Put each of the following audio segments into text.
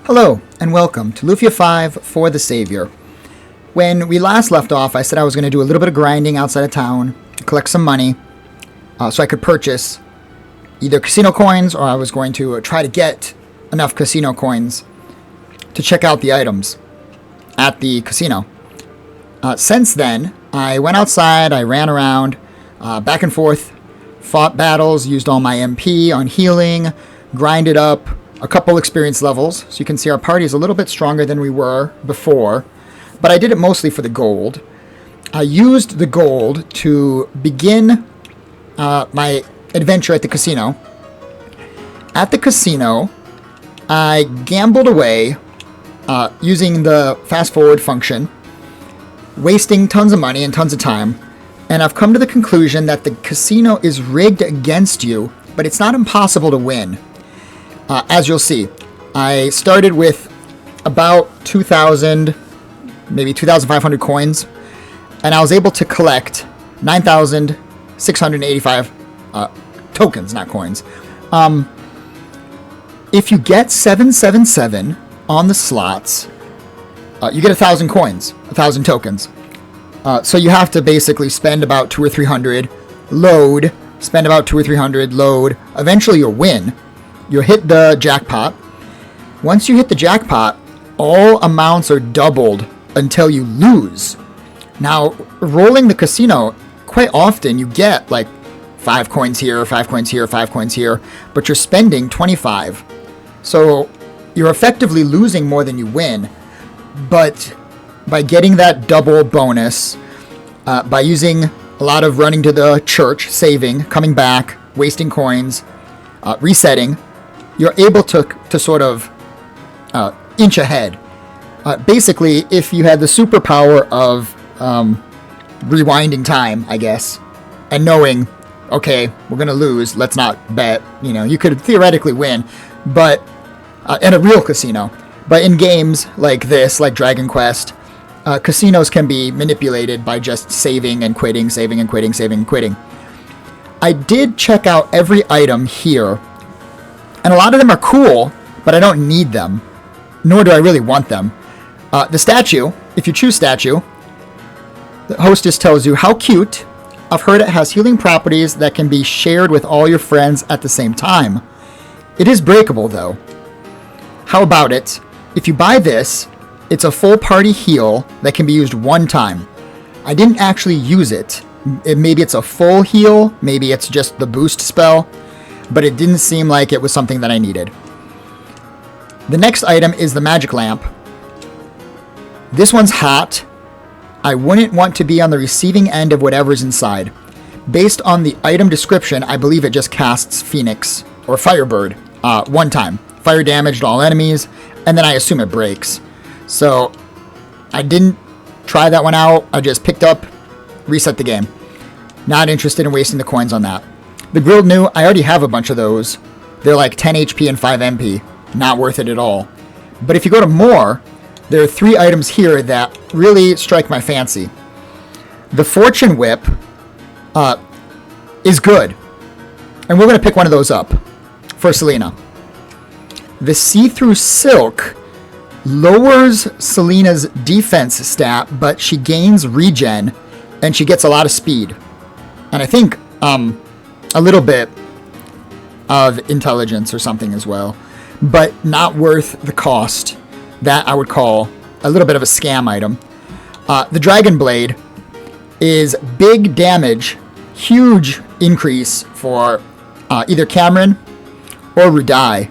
Hello, and welcome to Lufia 5 for the Savior. When we last left off, I said I was going to do a little bit of grinding outside of town, collect some money, so I could purchase either casino coins, or I was going to try to get enough casino coins to check out the items at the casino. Since then, I went outside, I ran around, back and forth, fought battles, used all my MP on healing, grinded up a couple experience levels. So you can see our party is a little bit stronger than we were before, but I did it mostly for the gold. I used the gold to begin my adventure at the casino. At the casino, I gambled away using the fast forward function, wasting tons of money and tons of time, and I've come to the conclusion that the casino is rigged against you, but it's not impossible to win. As you'll see, I started with about 2,000, maybe 2,500 coins, and I was able to collect 9,685 tokens, not coins. If you get 777 on the slots, you get 1,000 coins, 1,000 tokens. So you have to basically spend about 200 or 300, load, spend about 200 or 300, load. Eventually you'll win. You'll hit the jackpot. Once you hit the jackpot, all amounts are doubled until you lose. Now, rolling the casino, quite often you get like 5 coins here, 5 coins here, 5 coins here, but you're spending 25. So you're effectively losing more than you win. But by getting that double bonus, by using a lot of running to the church, saving, coming back, wasting coins, resetting, you're able to sort of inch ahead. Basically, if you had the superpower of rewinding time, I guess, and knowing, okay, we're going to lose, let's not bet, you could theoretically win, but in a real casino. But in games like this, like Dragon Quest, casinos can be manipulated by just saving and quitting, saving and quitting, saving and quitting. I did check out every item here, and a lot of them are cool, but I don't need them, nor do I really want them. The statue, if you choose statue, the hostess tells you, how cute. I've heard it has healing properties that can be shared with all your friends at the same time. It is breakable, though. How about it? If you buy this, it's a full party heal that can be used one time. I didn't actually use it. Maybe it's a full heal, maybe it's just the boost spell, but it didn't seem like it was something that I needed. The next item is the magic lamp. This one's hot. I wouldn't want to be on the receiving end of whatever's inside. Based on the item description, I believe it just casts Phoenix or Firebird one time. Fire damage to all enemies, and then I assume it breaks. So I didn't try that one out. I just picked up, reset the game. Not interested in wasting the coins on that. The grilled new, I already have a bunch of those. They're like 10 HP and 5 MP. Not worth it at all. But if you go to more, there are 3 items here that really strike my fancy. The Fortune Whip is good. And we're going to pick one of those up for Selena. The See-Through Silk lowers Selena's defense stat, but she gains regen, and she gets a lot of speed. And I think a little bit of intelligence or something as well, but not worth the cost. That I would call a little bit of a scam item. The Dragon Blade is big damage, huge increase for either Cameron or Rudai.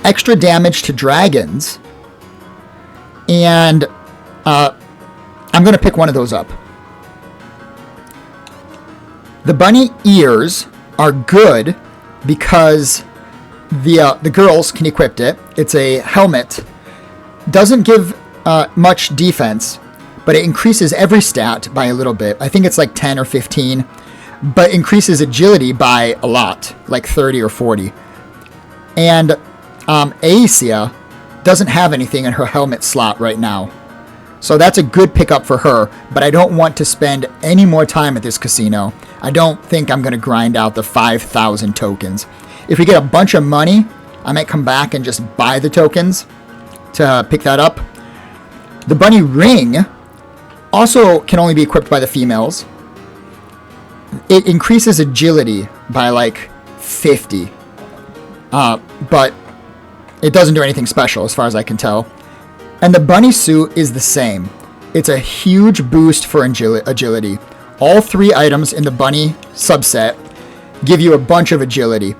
Extra damage to dragons, and I'm going to pick one of those up. The bunny ears are good because the girls can equip it. It's a helmet. Doesn't give much defense, but it increases every stat by a little bit. I think it's like 10 or 15, but increases agility by a lot, like 30 or 40. And Aecia doesn't have anything in her helmet slot right now. So that's a good pickup for her, but I don't want to spend any more time at this casino. I don't think I'm going to grind out the 5,000 tokens. If we get a bunch of money, I might come back and just buy the tokens to pick that up. The bunny ring also can only be equipped by the females. It increases agility by like 50. But it doesn't do anything special as far as I can tell. And the bunny suit is the same. It's a huge boost for agility. All 3 items in the bunny subset give you a bunch of agility.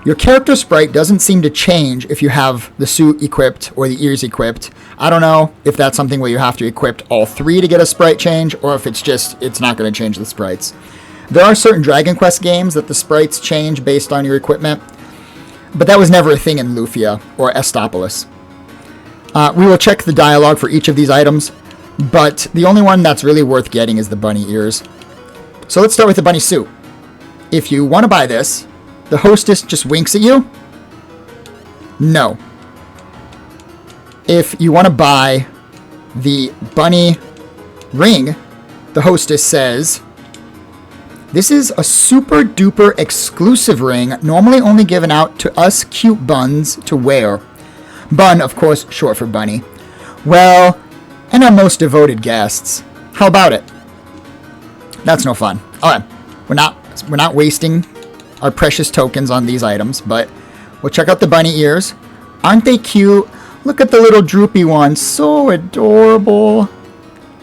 Your character sprite doesn't seem to change if you have the suit equipped or the ears equipped. I don't know if that's something where you have to equip all 3 to get a sprite change, or if it's not going to change the sprites. There are certain Dragon Quest games that the sprites change based on your equipment, but that was never a thing in Lufia or Estopolis. We will check the dialogue for each of these items, but the only one that's really worth getting is the bunny ears. So let's start with the bunny suit. If you want to buy this, the hostess just winks at you. No. If you want to buy the bunny ring, the hostess says, "This is a super duper exclusive ring, normally only given out to us cute buns to wear." Bun, of course, short for bunny. Well, and our most devoted guests. How about it? That's no fun. Alright, we're not wasting our precious tokens on these items, but we'll check out the bunny ears. Aren't they cute? Look at the little droopy one, so adorable.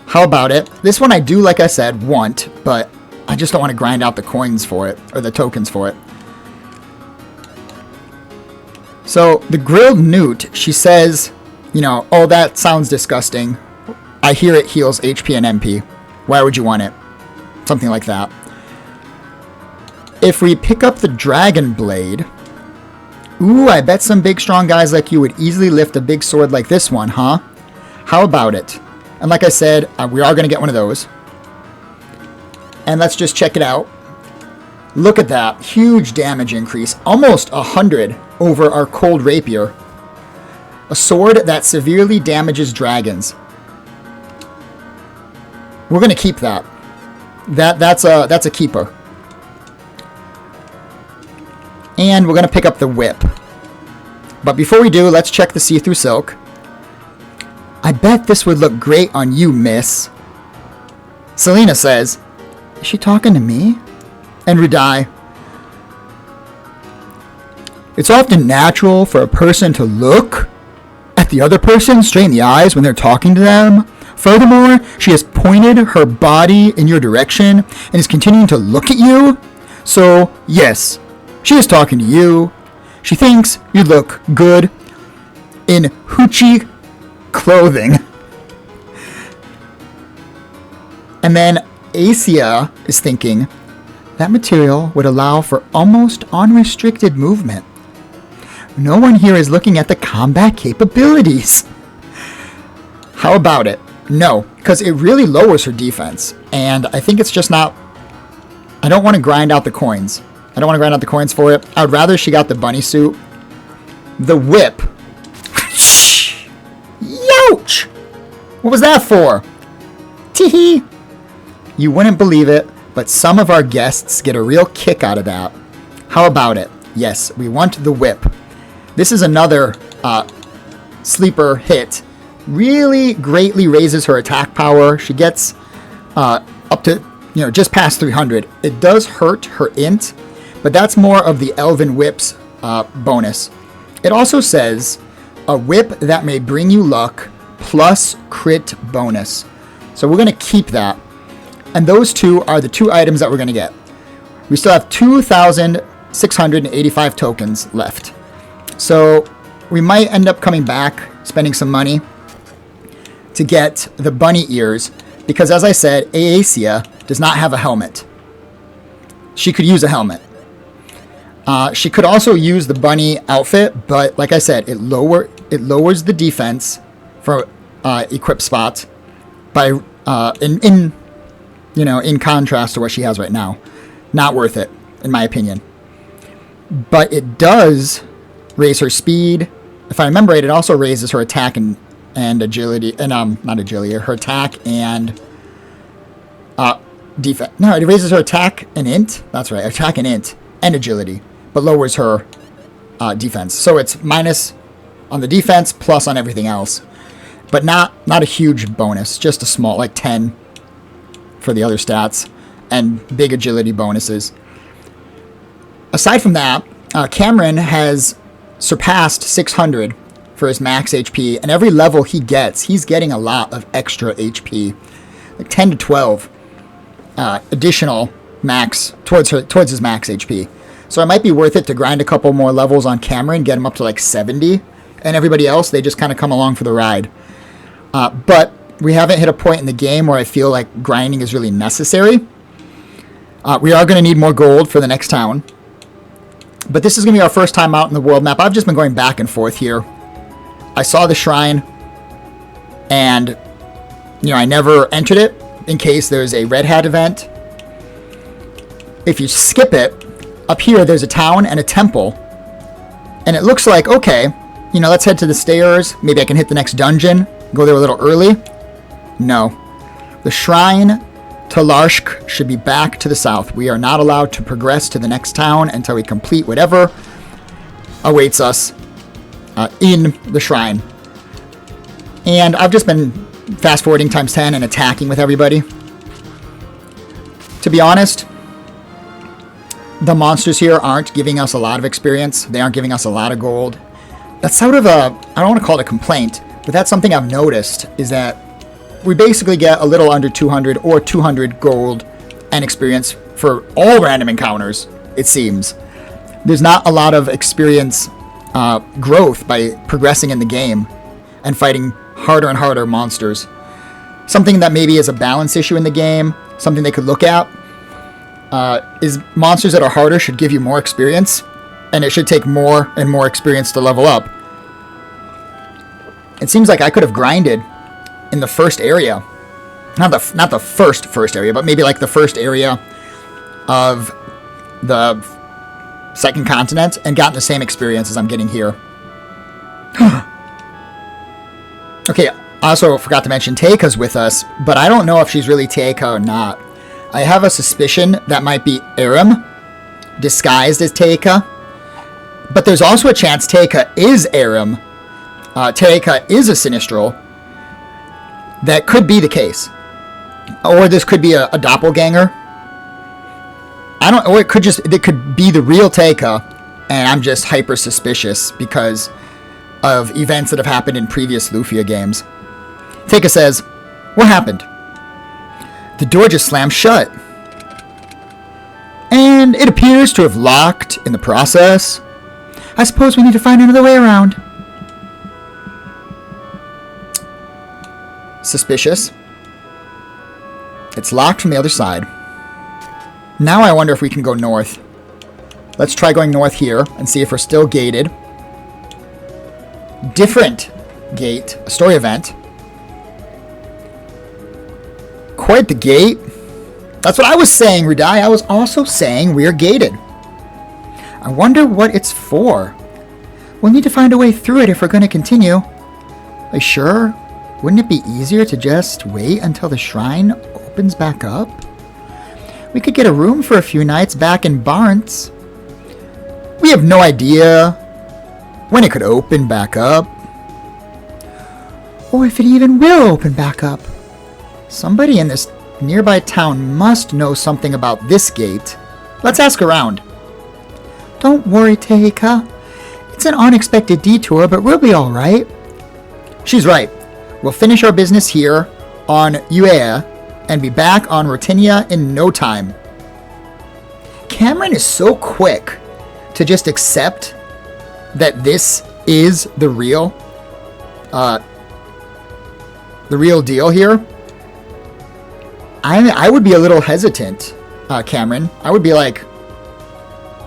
How about it? This one I do, like I said, want, but I just don't want to grind out the coins for it, or the tokens for it. So, the grilled newt, she says, you know, "Oh, that sounds disgusting. I hear it heals HP and MP. Why would you want it?" Something like that. If we pick up the dragon blade, ooh, I bet some big strong guys like you would easily lift a big sword like this one, huh? How about it? And like I said, we are going to get one of those. And let's just check it out. Look at that. Huge damage increase. Almost 100 over our cold rapier. A sword that severely damages dragons. We're going to keep that. That's a keeper. And we're going to pick up the whip. But before we do, let's check the see-through silk. I bet this would look great on you, miss. Selena says, "Is she talking to me?" And Rudai, "It's often natural for a person to look at the other person straight in the eyes when they're talking to them. Furthermore, she has pointed her body in your direction and is continuing to look at you. So, yes, she is talking to you. She thinks you look good in hoochie clothing." And then Asia is thinking, "That material would allow for almost unrestricted movement. No one here is looking at the combat capabilities." How about it? No, because it really lowers her defense. And I think it's just not... I don't want to grind out the coins. I don't want to grind out the coins for it. I would rather she got the bunny suit. The whip. Youch! What was that for? Teehee. You wouldn't believe it, but some of our guests get a real kick out of that. How about it? Yes, we want the whip. This is another sleeper hit. Really greatly raises her attack power. She gets up to, just past 300. It does hurt her int, but that's more of the Elven Whip's bonus. It also says, a whip that may bring you luck plus crit bonus. So we're going to keep that. And those two are the 2 items that we're going to get. We still have 2,685 tokens left. So we might end up coming back, spending some money to get the bunny ears, because as I said, Aasia does not have a helmet. She could use a helmet. She could also use the bunny outfit, but like I said, it lowers the defense for equip spots by in contrast to what she has right now. Not worth it, in my opinion. But it does raise her speed. If I remember right, it also raises her attack and agility, and not agility, her attack and defense. No, it raises her attack and int. That's right, attack and int and agility, but lowers her defense. So it's minus on the defense, plus on everything else. But not a huge bonus, just a small, like 10 for the other stats, and big agility bonuses. Aside from that, Cameron has surpassed 600 for his max HP, and every level he gets, he's getting a lot of extra HP, like 10 to 12 additional max towards his max HP. So it might be worth it to grind a couple more levels on Cameron, get him up to like 70, and everybody else, they just kind of come along for the ride. But we haven't hit a point in the game where I feel like grinding is really necessary. We are going to need more gold for the next town. But this is going to be our first time out in the world map. I've just been going back and forth here. I saw the shrine, and I never entered it in case there's a Red Hat event. If you skip it, up here there's a town and a temple. And it looks like, okay, let's head to the stairs. Maybe I can hit the next dungeon. Go there a little early. No. The shrine to Larshk should be back to the south. We are not allowed to progress to the next town until we complete whatever awaits us in the shrine. And I've just been fast forwarding times 10 and attacking with everybody. To be honest, the monsters here aren't giving us a lot of experience. They aren't giving us a lot of gold. That's sort of I don't want to call it a complaint, but that's something I've noticed, is that we basically get a little under 200 or 200 gold and experience for all random encounters, it seems. There's not a lot of experience growth by progressing in the game and fighting harder and harder monsters. Something that maybe is a balance issue in the game, something they could look at, is monsters that are harder should give you more experience, and it should take more and more experience to level up. It seems like I could have grinded in the first area, not the first area, but maybe like the first area of the second continent, and gotten the same experience as I'm getting here. Okay, I also forgot to mention Teika's with us, but I don't know if she's really Teika or not. I have a suspicion that might be Aram disguised as Teika, but there's also a chance Teika is Aram. Teika is a Sinistral. That could be the case. Or this could be a doppelganger. Or it could be the real Teika, and I'm just hyper suspicious because of events that have happened in previous Lufia games. Teika says, "What happened?" "The door just slammed shut. And it appears to have locked in the process. I suppose we need to find another way around." Suspicious. It's locked from the other side. Now I wonder if we can go north. Let's try going north here and see if we're still gated. Different gate, a story event. Quite the gate. That's what I was saying, Rudai. I was also saying we're gated. I wonder what it's for. We'll need to find a way through it if we're going to continue. Are you sure? Wouldn't it be easier to just wait until the shrine opens back up? We could get a room for a few nights back in Barnes. We have no idea when it could open back up. Or if it even will open back up. Somebody in this nearby town must know something about this gate. Let's ask around. Don't worry, Teika. It's an unexpected detour, but we'll be all right. She's right. We'll finish our business here on Uea and be back on Rotinia in no time. Cameron is so quick to just accept that this is the real deal here. I would be a little hesitant, Cameron. I would be like,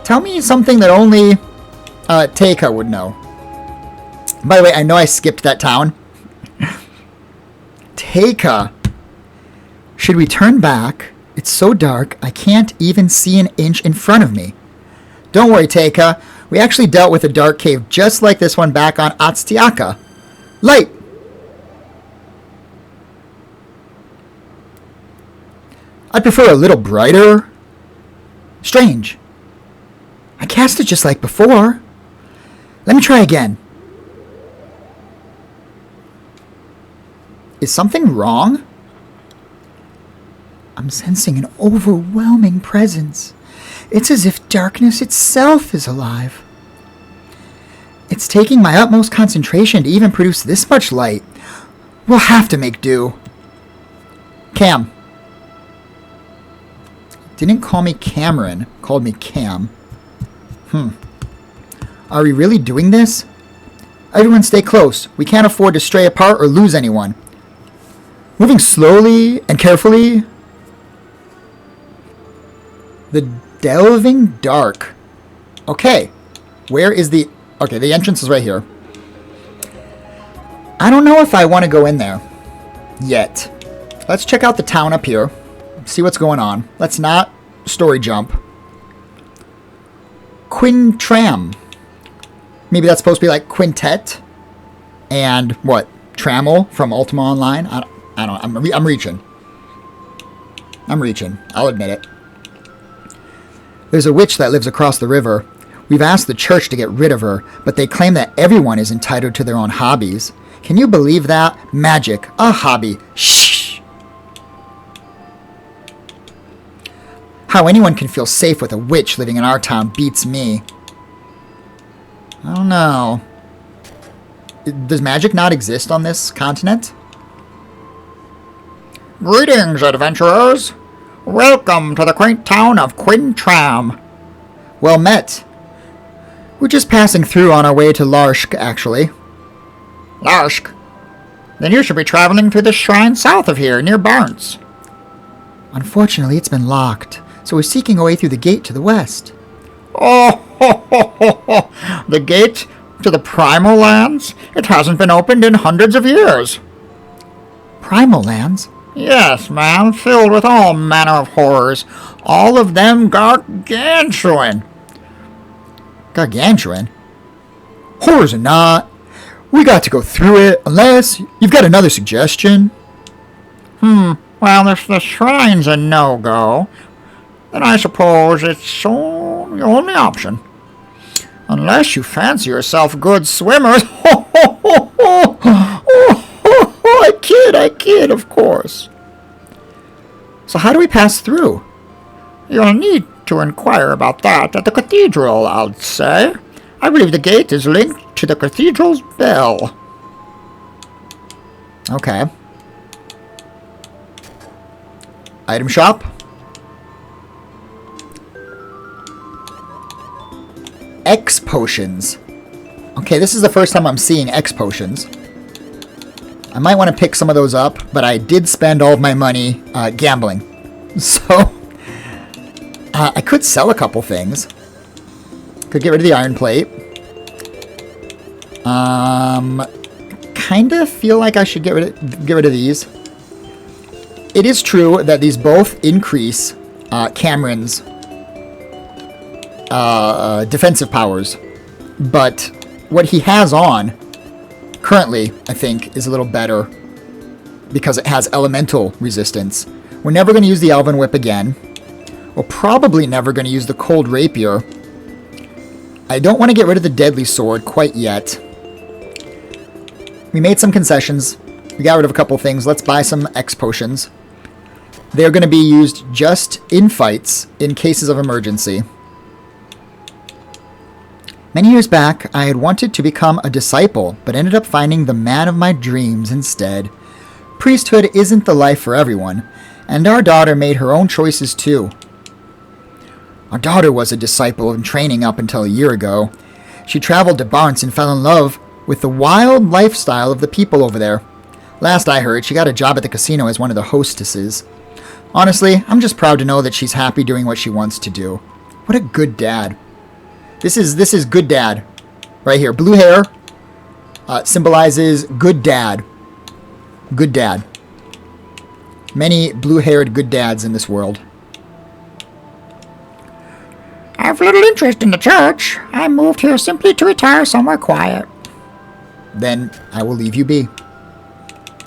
tell me something that only Teika would know. By the way, I know I skipped that town. Teika. Should we turn back? It's so dark, I can't even see an inch in front of me. Don't worry, Teika. We actually dealt with a dark cave just like this one back on Atstiaka. Light! I'd prefer a little brighter. Strange. I cast it just like before. Let me try again. Is something wrong? I'm sensing an overwhelming presence. It's as if darkness itself is alive. It's taking my utmost concentration to even produce this much light. We'll have to make do. Cam. Didn't call me Cameron, called me Cam. Are we really doing this? Everyone stay close. We can't afford to stray apart or lose anyone. Moving slowly and carefully. The delving dark. Okay. Where is the... Okay, the entrance is right here. I don't know if I want to go in there yet. Let's check out the town up here. See what's going on. Let's not story jump. Quintram. Maybe that's supposed to be like quintet. And what? Trammel from Ultima Online? I don't. I'm reaching. I'll admit it. There's a witch that lives across the river. We've asked the church to get rid of her, but they claim that everyone is entitled to their own hobbies. Can you believe that? Magic, a hobby. Shh. How anyone can feel safe with a witch living in our town beats me. I don't know. Does magic not exist on this continent? Greetings, adventurers. Welcome to the quaint town of Quintram. Well met. We're just passing through on our way to Larshk, actually. Larshk? Then you should be traveling to the shrine south of here, near Barnes. Unfortunately, it's been locked, so we're seeking a way through the gate to the west. Oh, ho, ho, ho, ho. The gate to the Primal Lands? It hasn't been opened in hundreds of years. Primal Lands? Yes, ma'am, filled with all manner of horrors, all of them gargantuan. Gargantuan? Horrors or not, we got to go through it, unless you've got another suggestion. Well, if the shrine's a no-go, then I suppose it's the only option. Unless you fancy yourself good swimmers. Ho, ho, ho, ho. Oh, ho, ho. I kid, of course. So how do we pass through? You'll need to inquire about that at the cathedral, I'd say. I believe the gate is linked to the cathedral's bell. Okay. Item shop. X potions. Okay, this is the first time I'm seeing X potions. I might want to pick some of those up, but I did spend all of my money gambling. So, I could sell a couple things. Could get rid of the iron plate. Kind of feel like I should get rid of these. It is true that these both increase Cameron's defensive powers, but what he has on currently, I think, is a little better because it has elemental resistance. We're never going to use the Elven Whip again. We're probably never going to use the Cold Rapier. I don't want to get rid of the Deadly Sword quite yet. We made some concessions. We got rid of a couple things. Let's buy some X potions. They're going to be used just in fights in cases of emergency. Many years back, I had wanted to become a disciple, but ended up finding the man of my dreams instead. Priesthood isn't the life for everyone, and our daughter made her own choices too. Our daughter was a disciple in training up until a year ago. She traveled to Barnes and fell in love with the wild lifestyle of the people over there. Last I heard, she got a job at the casino as one of the hostesses. Honestly, I'm just proud to know that she's happy doing what she wants to do. What a good dad. This is good dad. Right here. Blue hair symbolizes good dad. Good dad. Many blue-haired good dads in this world. I have little interest in the church. I moved here simply to retire somewhere quiet. Then I will leave you be.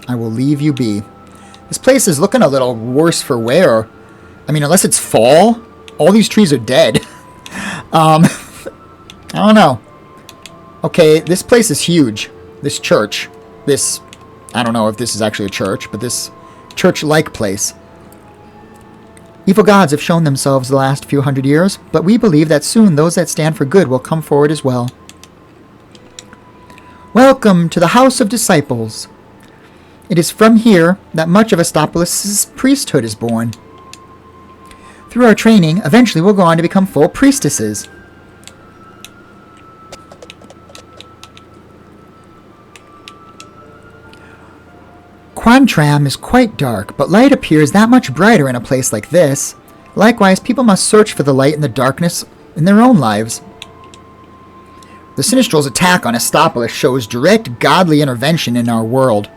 I will leave you be. This place is looking a little worse for wear. I mean, unless it's fall, all these trees are dead. I don't know. Okay, this place is huge. This church. This, I don't know if this is actually a church, but this church-like place. Evil gods have shown themselves the last few hundred years, but we believe that soon those that stand for good will come forward as well. Welcome to the House of Disciples. It is from here that much of Estopolis' priesthood is born. Through our training, eventually we'll go on to become full priestesses. Quantram is quite dark, but light appears that much brighter in a place like this. Likewise, people must search for the light in the darkness in their own lives. The Sinistral's attack on Estopolis shows direct godly intervention in our world.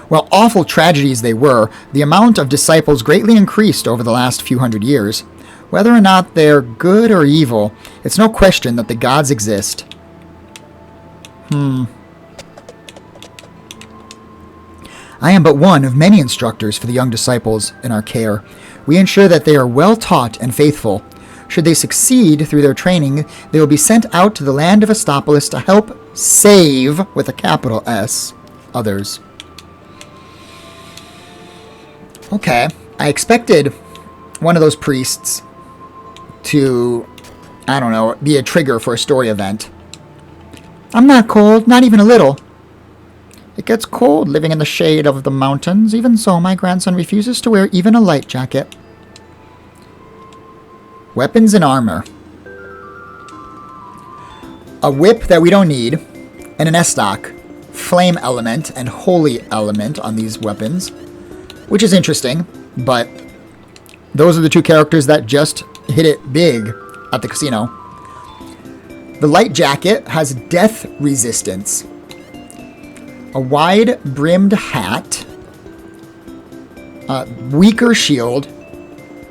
While awful tragedies they were, the amount of disciples greatly increased over the last few hundred years. Whether or not they're good or evil, it's no question that the gods exist. I am but one of many instructors for the young disciples in our care. We ensure that they are well taught and faithful. Should they succeed through their training, they will be sent out to the land of Estopolis to help save, with a capital S, others. Okay, I expected one of those priests to, I don't know, be a trigger for a story event. I'm not cold, not even a little. It gets cold living in the shade of the mountains. Even so, my grandson refuses to wear even a light jacket. Weapons and armor. A whip that we don't need, and an S-stock. Flame element and holy element on these weapons. Which is interesting, but those are the two characters that just hit it big at the casino. The light jacket has death resistance. A wide-brimmed hat. Weaker shield.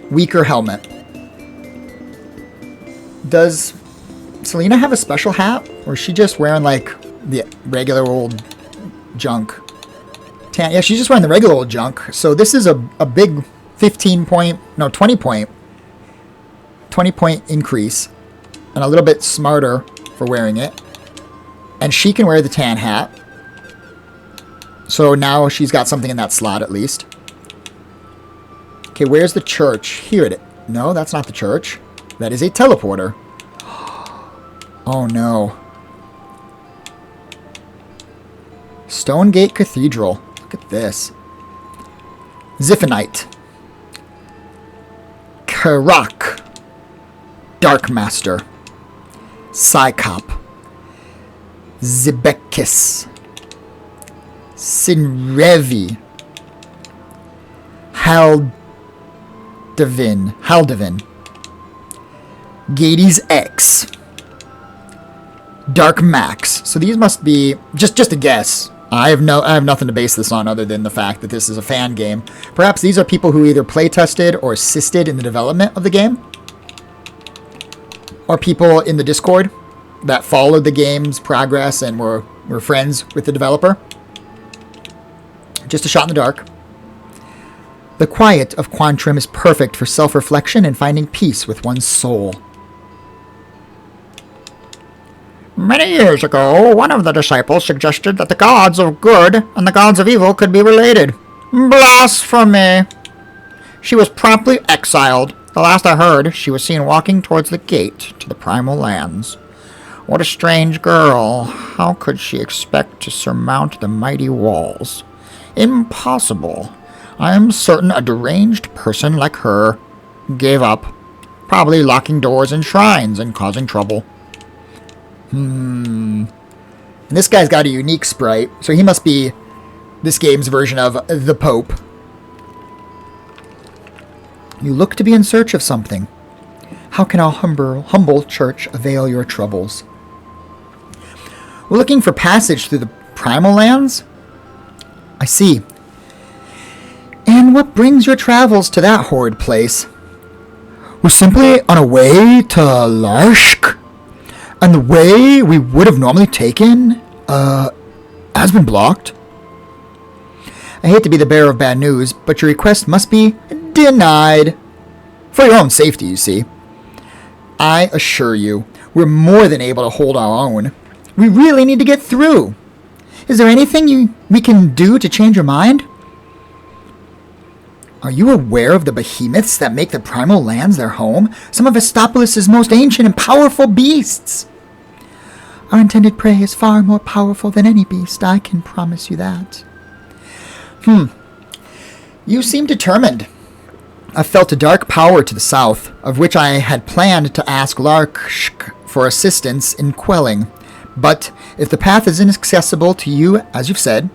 Weaker helmet. Does Selena have a special hat? Or is she just wearing, like, the regular old junk? Yeah, she's just wearing the regular old junk. So this is a big 20 point increase. And a little bit smarter for wearing it. And she can wear the tan hat. So now she's got something in that slot at least. Okay, where's the church? Here it is. No, that's not the church. That is a teleporter. Oh no. Stonegate Cathedral. Look at this. Ziphinite. Karak. Darkmaster. Psychop. Zibekis. Sinrevi. Haldevin. Gades X. Dark Max. So these must be just a guess. I have nothing to base this on other than the fact that this is a fan game. Perhaps these are people who either play tested or assisted in the development of the game. Or people in the Discord that followed the game's progress and were friends with the developer. Just a shot in the dark. The quiet of Quantrim is perfect for self-reflection and finding peace with one's soul. Many years ago, one of the disciples suggested that the gods of good and the gods of evil could be related. Blasphemy! She was promptly exiled. The last I heard, she was seen walking towards the gate to the primal lands. What a strange girl. How could she expect to surmount the mighty walls? Impossible. I am certain a deranged person like her gave up, probably locking doors in shrines and causing trouble. And this guy's got a unique sprite, so he must be this game's version of the Pope. You look to be in search of something. How can our humble church avail your troubles? We're looking for passage through the primal lands? I see. And what brings your travels to that horrid place? We're simply on a way to Larshk. And the way we would have normally taken, has been blocked. I hate to be the bearer of bad news, but your request must be denied. For your own safety, you see. I assure you, we're more than able to hold our own. We really need to get through. Is there anything we can do to change your mind? Are you aware of the behemoths that make the primal lands their home? Some of Estopolis' most ancient and powerful beasts. Our intended prey is far more powerful than any beast, I can promise you that. You seem determined. I felt a dark power to the south, of which I had planned to ask Larkshk for assistance in quelling. But if the path is inaccessible to you, as you've said,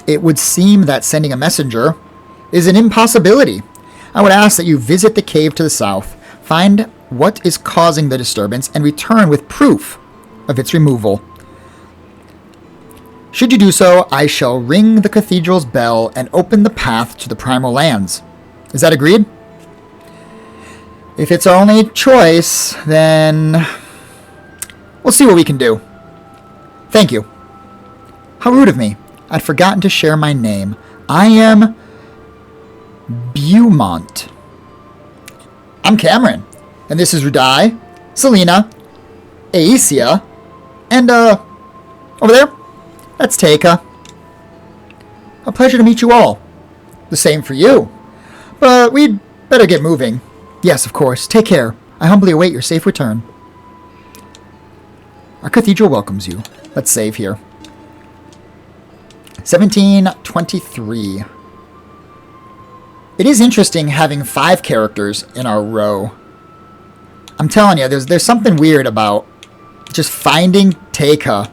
it would seem that sending a messenger is an impossibility. I would ask that you visit the cave to the south, find what is causing the disturbance, and return with proof of its removal. Should you do so, I shall ring the cathedral's bell and open the path to the primal lands. Is that agreed? If it's our only choice, then we'll see what we can do. Thank you. How rude of me. I'd forgotten to share my name. I am Beaumont. I'm Cameron. And this is Rudai, Selena, Aecia, and, over there, that's Teika. A pleasure to meet you all. The same for you. But we'd better get moving. Yes, of course. Take care. I humbly await your safe return. Our cathedral welcomes you. Let's save here. 1723. It is interesting having 5 characters in our row. I'm telling you, there's something weird about just finding Teika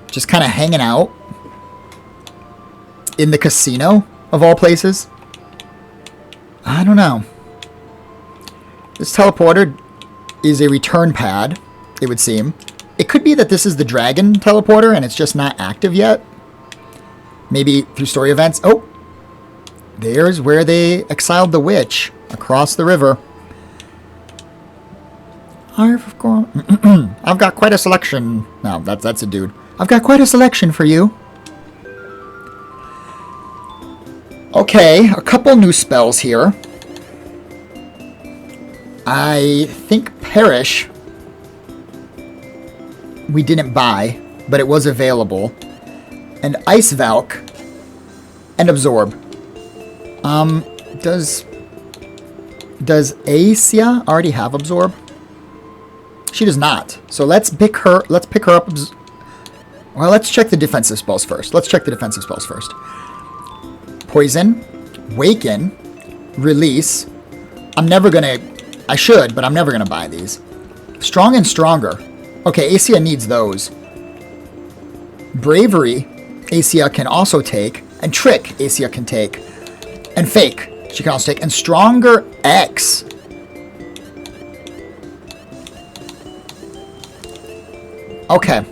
just kind of hanging out in the casino, of all places. I don't know. This teleporter is a return pad, it would seem. It could be that this is the dragon teleporter and it's just not active yet. Maybe through story events. Oh, there's where they exiled the witch across the river. I've got quite a selection. No, that's a dude. I've got quite a selection for you. Okay, a couple new spells here. I think Perish we didn't buy, but it was available. And Ice Valk and Absorb. Does Aecia already have Absorb? She does not. So let's pick her up. Well, let's check the defensive spells first. Poison, Waken, Release. I should, but I'm never gonna buy these. Strong and Stronger. Okay, Aecia needs those. Bravery, Aecia can also take. And Trick, Aecia can take. And Fake, she can also take. And Stronger X. Okay.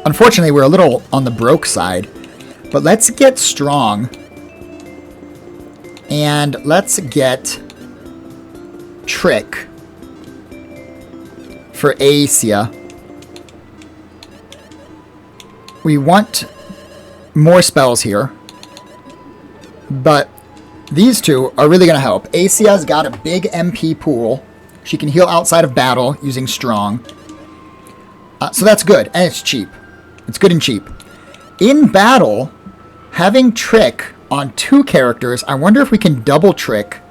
Unfortunately, we're a little on the broke side. But let's get Strong. And let's get Trick for Aecia. We want more spells here. But these two are really going to help. Aecia's got a big MP pool. She can heal outside of battle using Strong. So that's good. And it's cheap. It's good and cheap. In battle, having Trick on 2 characters, I wonder if we can double Trick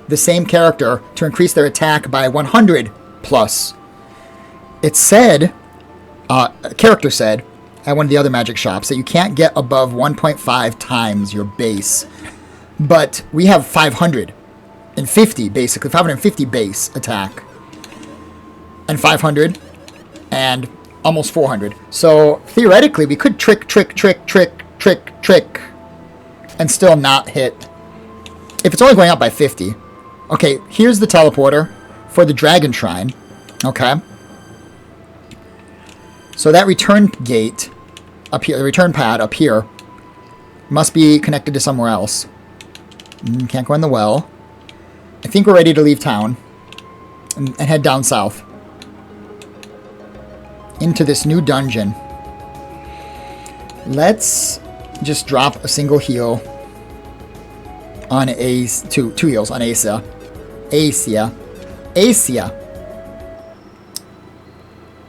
the same character to increase their attack by 100 plus. It said, a character said, at one of the other magic shops, that you can't get above 1.5 times your base. But we have 550, basically. 550 base attack. And 500. And almost 400. So, theoretically, we could trick. And still not hit. If it's only going up by 50. Okay, here's the teleporter for the Dragon Shrine. Okay. So that return gate up here, the return pad up here, must be connected to somewhere else. Can't go in the well. I think we're ready to leave town and head down south into this new dungeon. Let's just drop a single heal on two heals on Aecia. Aecia.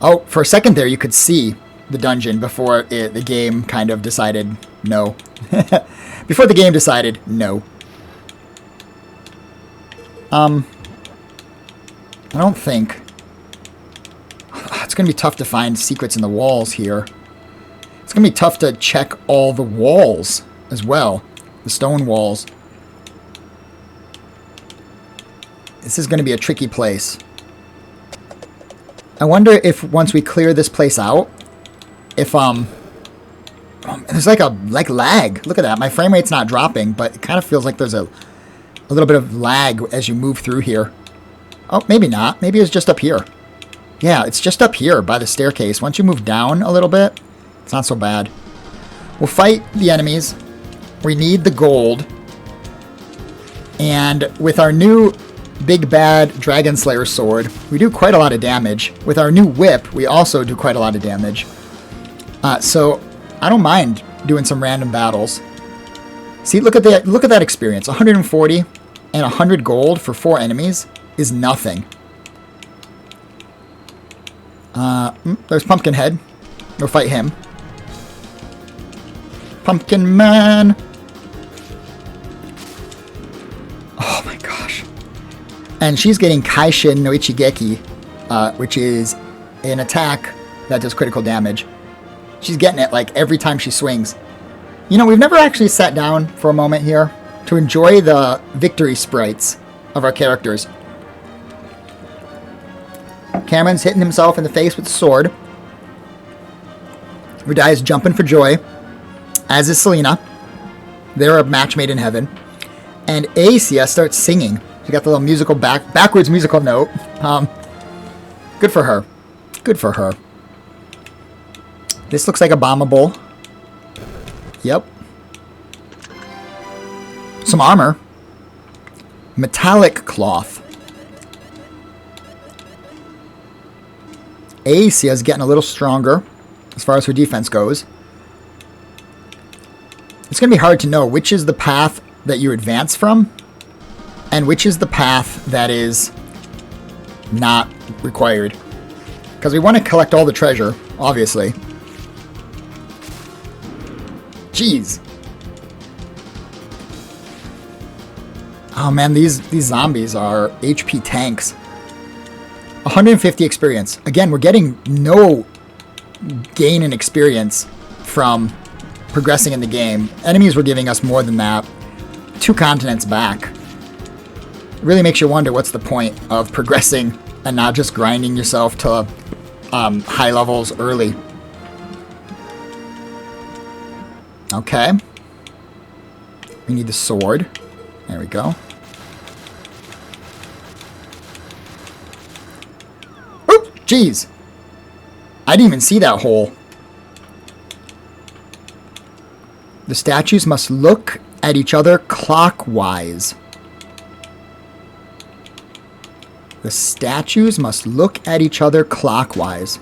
Oh, for a second there, you could see the dungeon before the game kind of decided no. Before the game decided no. I don't think... It's going to be tough to find secrets in the walls here. It's going to be tough to check all the walls as well. The stone walls. This is going to be a tricky place. I wonder if once we clear this place out, if there's like lag. Look at that. My frame rate's not dropping, but it kind of feels like there's a little bit of lag as you move through here. Oh, maybe not. Maybe it's just up here. Yeah, it's just up here by the staircase. Once you move down a little bit, it's not so bad. We'll fight the enemies. We need the gold. And with our new big bad Dragon Slayer sword, we do quite a lot of damage. With our new whip, we also do quite a lot of damage. So I don't mind doing some random battles. See, look at that experience. 140 and 100 gold for 4 enemies is nothing. There's Pumpkinhead. We'll fight him. Pumpkin Man. Oh my gosh. And she's getting Kaishin no Ichigeki, which is an attack that does critical damage. She's getting it like every time she swings. You know, we've never actually sat down for a moment here to enjoy the victory sprites of our characters. Cameron's hitting himself in the face with the sword. Uday is jumping for joy, as is Selena. They're a match made in heaven. And Acia starts singing. She got the little musical backwards musical note. Good for her. Good for her. This looks like a bombable. Yep. Some armor. Metallic cloth. Acia's getting a little stronger as far as her defense goes. It's going to be hard to know which is the path that you advance from and which is the path that is not required. Because we want to collect all the treasure, obviously. Jeez. Oh man, these zombies are HP tanks. 150 experience. Again, we're getting no gain in experience from progressing in the game. Enemies were giving us more than that. 2 continents back. It really makes you wonder what's the point of progressing and not just grinding yourself to high levels early. Okay. We need the sword. There we go. Oop! Jeez! I didn't even see that hole. The statues must look at each other clockwise. The statues must look at each other clockwise.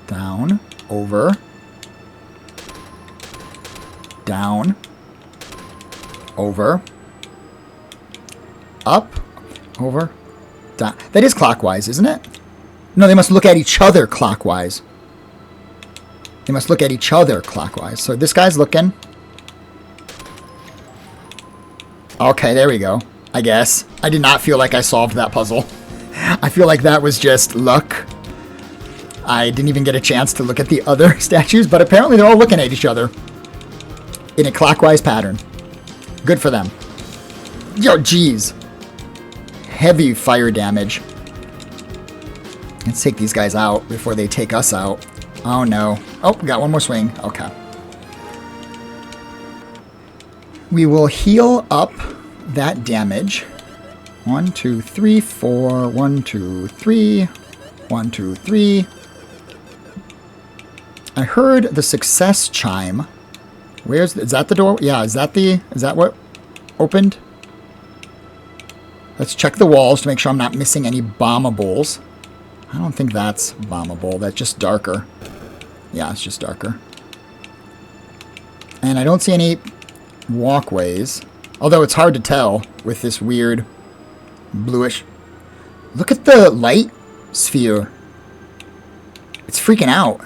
Down, over, down, over, up, over, down. That is clockwise, isn't it? No, they must look at each other clockwise. They must look at each other clockwise. So this guy's looking. Okay, there we go. I guess. I did not feel like I solved that puzzle. I feel like that was just luck. I didn't even get a chance to look at the other statues, but apparently they're all looking at each other in a clockwise pattern. Good for them. Yo, jeez. Heavy fire damage. Let's take these guys out before they take us out. Oh, no. Oh, we got one more swing. Okay. We will heal up that damage. 1, 2, 3, 4. 1, 2, 3. 1, 2, 3. I heard the success chime. Is that the door? Yeah, is that what opened? Let's check the walls to make sure I'm not missing any bombables. I don't think that's bombable. That's just darker. Yeah, it's just darker. And I don't see any walkways. Although it's hard to tell with this weird bluish. Look at the light sphere. It's freaking out.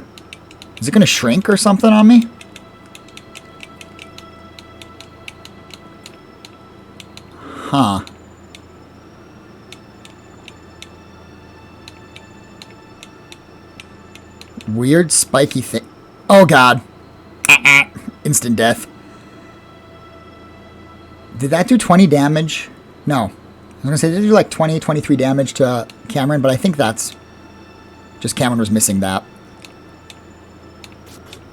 Is it going to shrink or something on me? Huh. Weird spiky thing. Oh god. Instant death. Did that do 20 damage? No. I was going to say, did it do like 20, 23 damage to Cameron? But I think that's... just Cameron was missing that.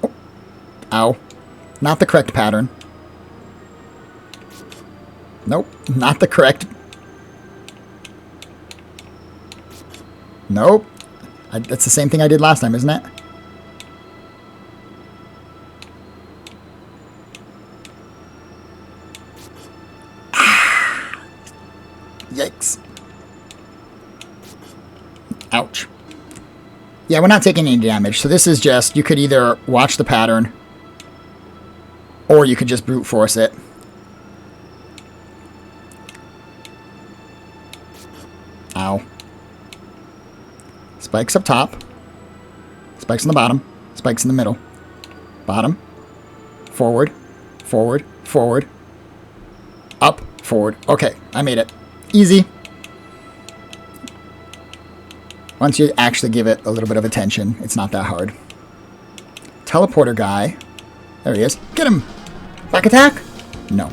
Oh. Ow. Not the correct pattern. Nope. Not the correct... Nope. That's the same thing I did last time, isn't it? Yikes. Ouch. Yeah, we're not taking any damage. So this is just, you could either watch the pattern, or you could just brute force it. Ow. Spikes up top. Spikes on the bottom. Spikes in the middle. Bottom. Forward. Forward. Forward. Up. Forward. Okay, I made it. Easy. Once you actually give it a little bit of attention, it's not that hard. Teleporter guy. There he is. Get him! Back attack? No.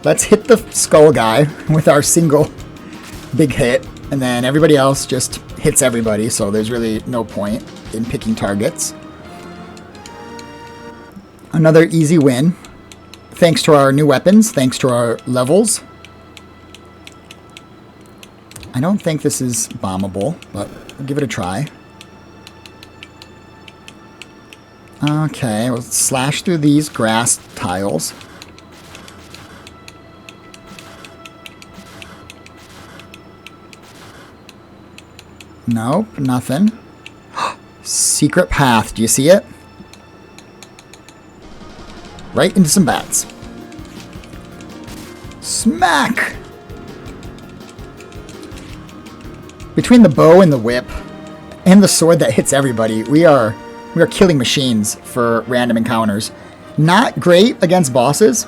Let's hit the skull guy with our single big hit, and then everybody else just hits everybody, so there's really no point in picking targets. Another easy win. Thanks to our new weapons, thanks to our levels. I don't think this is bombable, but we'll give it a try. Okay, we'll slash through these grass tiles. Nope, nothing. Secret path, do you see it? Right into some bats. Smack! Between the bow and the whip, and the sword that hits everybody, we are killing machines for random encounters. Not great against bosses,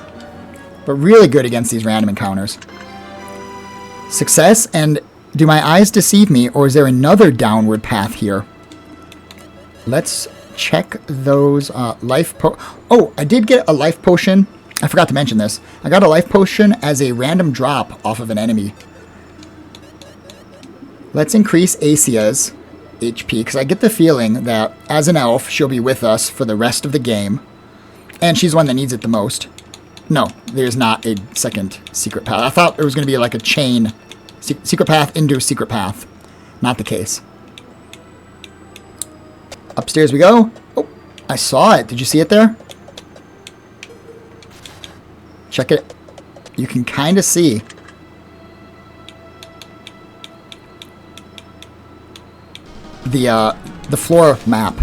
but really good against these random encounters. Success, and do my eyes deceive me, or is there another downward path here? Let's check those life Oh, I did get a life potion. I forgot to mention this. I got a life potion as a random drop off of an enemy. Let's increase Asia's HP, because I get the feeling that as an elf, she'll be with us for the rest of the game. And she's one that needs it the most. No, there's not a second secret path. I thought there was going to be like a chain. Secret path into secret path. Not the case. Upstairs we go. Oh, I saw it. Did you see it there? Check it. You can kind of see. The floor map.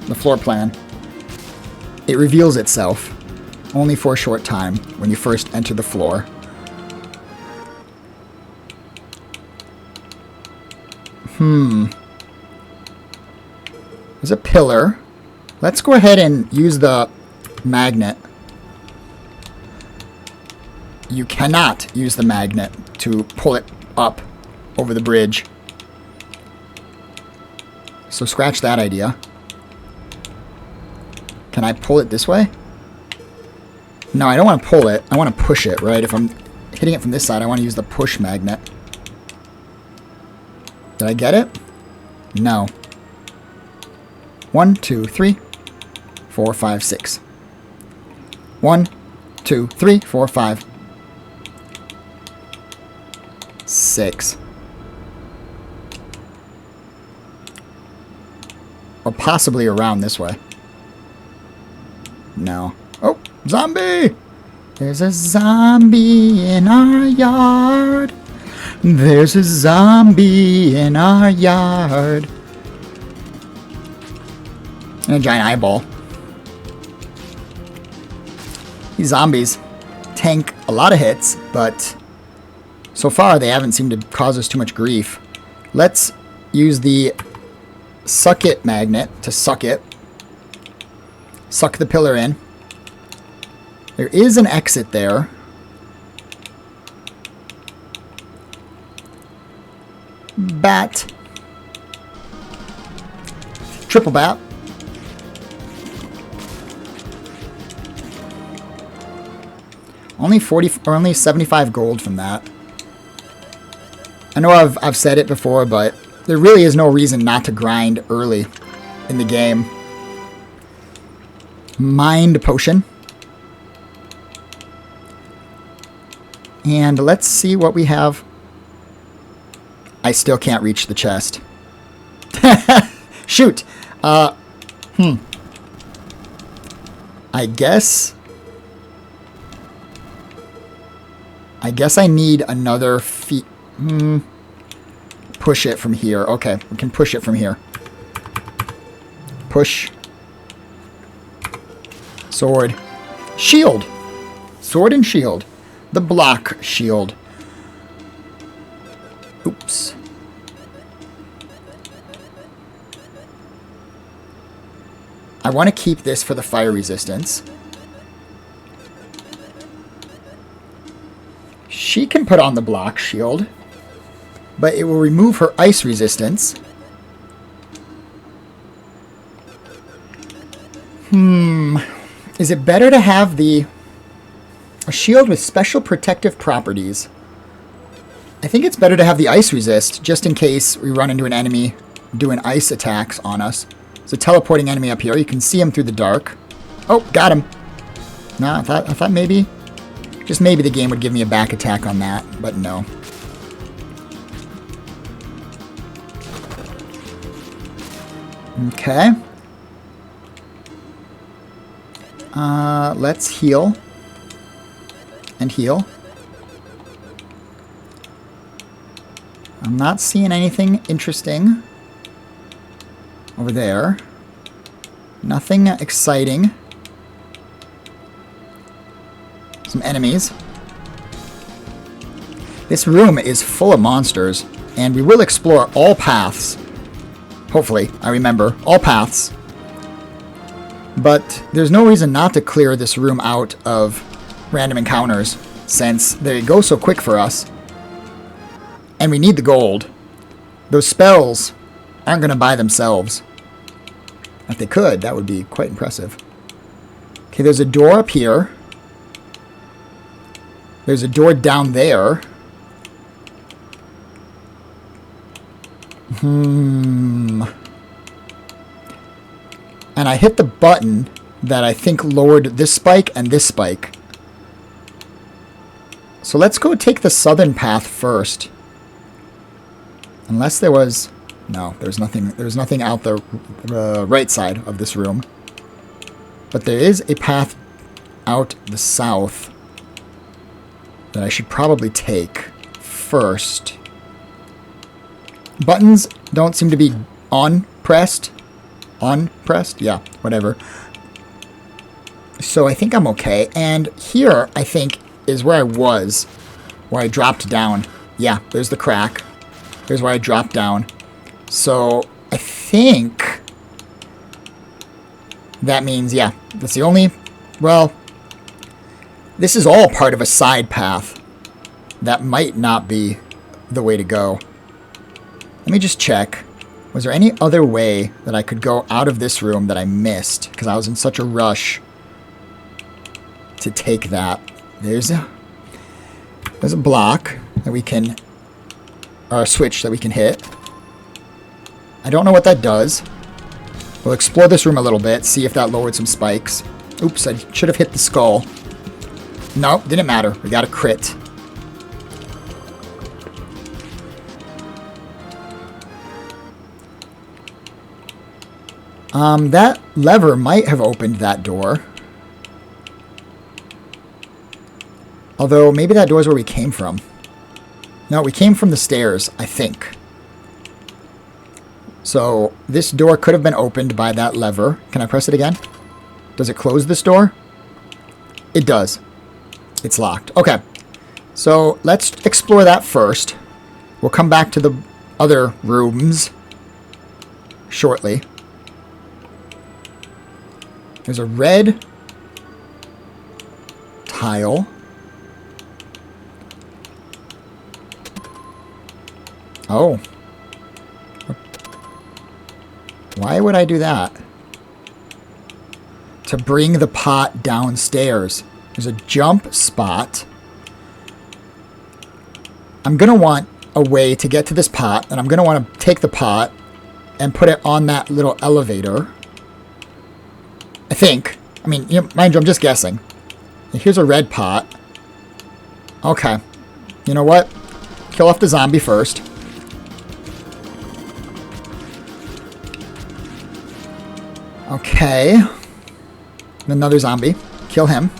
The floor plan. It reveals itself. Only for a short time when you first enter the floor. There's a pillar. Let's go ahead and use the magnet. You cannot use the magnet to pull it up over the bridge. So scratch that idea. Can I pull it this way? No, I don't want to pull it. I want to push it, right? If I'm hitting it from this side, I want to use the push magnet. Did I get it? No. 1, 2, 3, 4, 5, 6. 1, 2, 3, 4, 5, 6. Or possibly around this way. No. Oh, zombie! There's a zombie in our yard. There's a zombie in our yard. And a giant eyeball. These zombies tank a lot of hits, but so far they haven't seemed to cause us too much grief. Let's use the suck it magnet to suck it. Suck the pillar in. There is an exit there. Bat. Triple bat. Only 75 gold from that. I know I've said it before, but there really is no reason not to grind early in the game. Mind potion. And let's see what we have. I still can't reach the chest. Shoot. I guess I need another feet. Push it from here. Okay, we can push it from here. Push. Sword. Shield. Sword and shield. The block shield. Oops. I want to keep this for the fire resistance. She can put on the block shield, but it will remove her ice resistance. Is it better to have a shield with special protective properties? I think it's better to have the ice resist, just in case we run into an enemy doing ice attacks on us. It's a teleporting enemy up here. You can see him through the dark. Oh, got him. No, I thought maybe, just maybe the game would give me a back attack on that, but no. Okay. Let's heal. And heal. I'm not seeing anything interesting over there. Nothing exciting. Some enemies. This room is full of monsters, and we will explore all paths. Hopefully, I remember all paths. But there's no reason not to clear this room out of random encounters, since they go so quick for us. And we need the gold. Those spells aren't going to buy themselves. If they could, that would be quite impressive. Okay, there's a door up here. There's a door down there. And I hit the button that I think lowered this spike and this spike. So let's go take the southern path first. Unless there was... No, there's nothing out the right side of this room. But there is a path out the south that I should probably take first. Buttons don't seem to be on-pressed. On-pressed? Yeah, whatever. So I think I'm okay. And here, I think, is where I was. Where I dropped down. Yeah, there's the crack. Here's where I dropped down. So I think that means, yeah, that's the only... Well, this is all part of a side path. That might not be the way to go. Let me just check. Was there any other way that I could go out of this room that I missed? Because I was in such a rush to take that. There's a block that we can... Or a switch that we can hit. I don't know what that does. We'll explore this room a little bit, see if that lowered some spikes. Oops, I should have hit the skull. No, didn't matter. We got a crit. That lever might have opened that door. Although, maybe that door is where we came from. No, we came from the stairs, I think. So, this door could have been opened by that lever. Can I press it again? Does it close this door? It does. It's locked. Okay. So, let's explore that first. We'll come back to the other rooms shortly. There's a red tile. Oh. Why would I do that? To bring the pot downstairs. There's a jump spot. I'm going to want a way to get to this pot, and I'm going to want to take the pot and put it on that little elevator. I think. I mean, mind you, I'm just guessing. Here's a red pot. Okay. You know what? Kill off the zombie first. Okay. Another zombie. Kill him.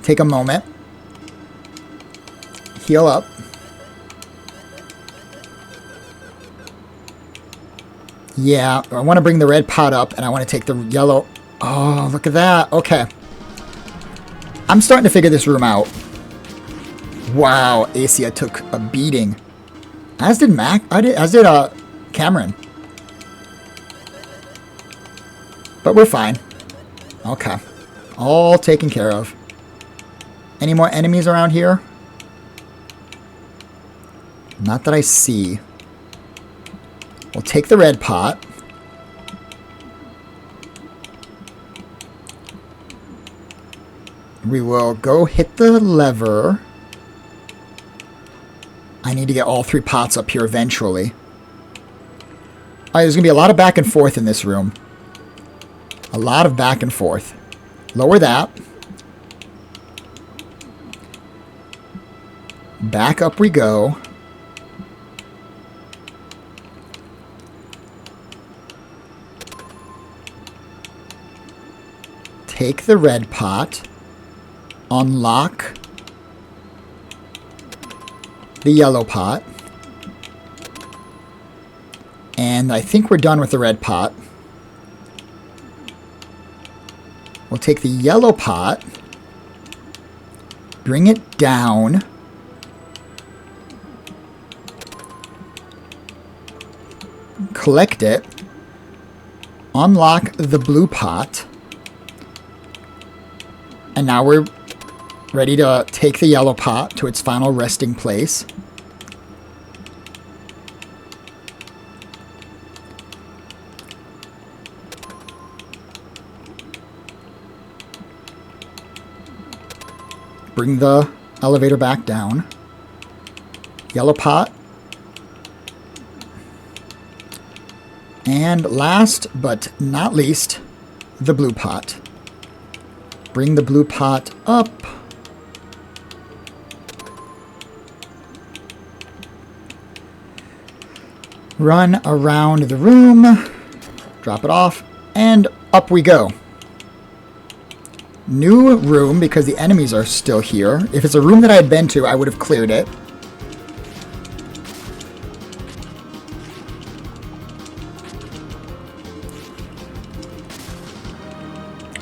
Take a moment. Heal up. Yeah, I want to bring the red pot up, and I want to take the yellow. Oh, look at that. Okay. I'm starting to figure this room out. Wow, Acia took a beating. As did Cameron. But we're fine. Okay. All taken care of. Any more enemies around here? Not that I see. We'll take the red pot. We will go hit the lever. I need to get all 3 pots up here eventually. Alright, there's going to be a lot of back and forth in this room. A lot of back and forth. Lower that. Back up we go. Take the red pot. Unlock the yellow pot. And I think we're done with the red pot. We'll take the yellow pot. Bring it down. Collect it. Unlock the blue pot. And now we're ready to take the yellow pot to its final resting place. Bring the elevator back down. Yellow pot. And last but not least, the blue pot. Bring the blue pot up. Run around the room. Drop it off. And up we go. New room because the enemies are still here. If it's a room that I had been to, I would have cleared it.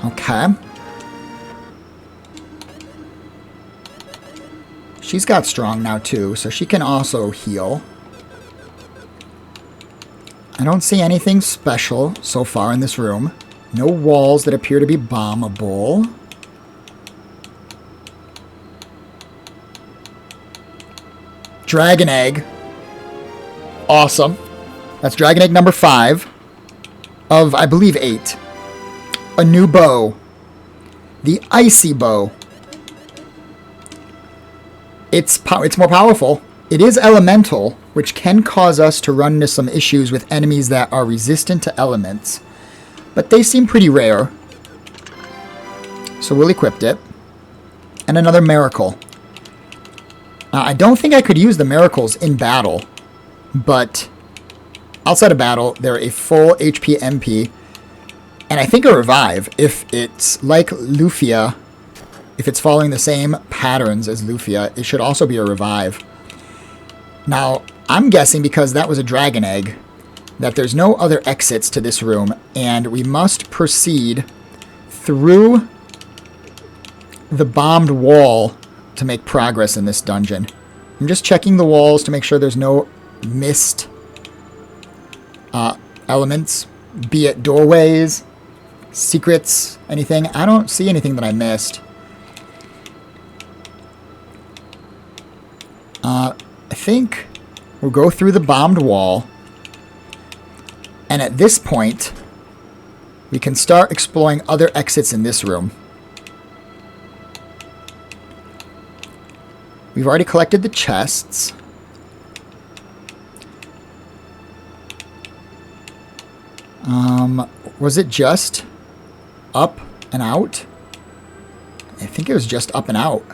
Okay. She's got strong now too, so she can also heal. I don't see anything special so far in this room. No walls that appear to be bombable. Dragon egg. Awesome. That's dragon egg number 5 of, I believe, 8. A new bow. The icy bow. It's more powerful. It is elemental, which can cause us to run into some issues with enemies that are resistant to elements. But they seem pretty rare. So we'll equip it. And another miracle. I don't think I could use the miracles in battle. But outside of battle, they're a full HP MP. And I think a revive. If it's like Lufia, if it's following the same patterns as Lufia, it should also be a revive. Now, I'm guessing because that was a dragon egg, that there's no other exits to this room, and we must proceed through the bombed wall to make progress in this dungeon. I'm just checking the walls to make sure there's no missed elements, be it doorways, secrets, anything. I don't see anything that I missed. I think we'll go through the bombed wall, and at this point we can start exploring other exits in this room. We've already collected the chests. Was it just up and out? I think it was just up and out.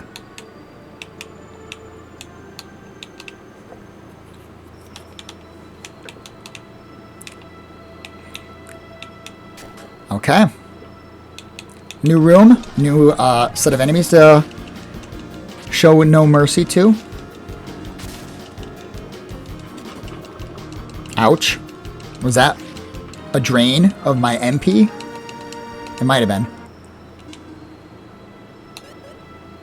Okay. New room, new set of enemies to show no mercy to. Ouch. Was that a drain of my MP? It might have been.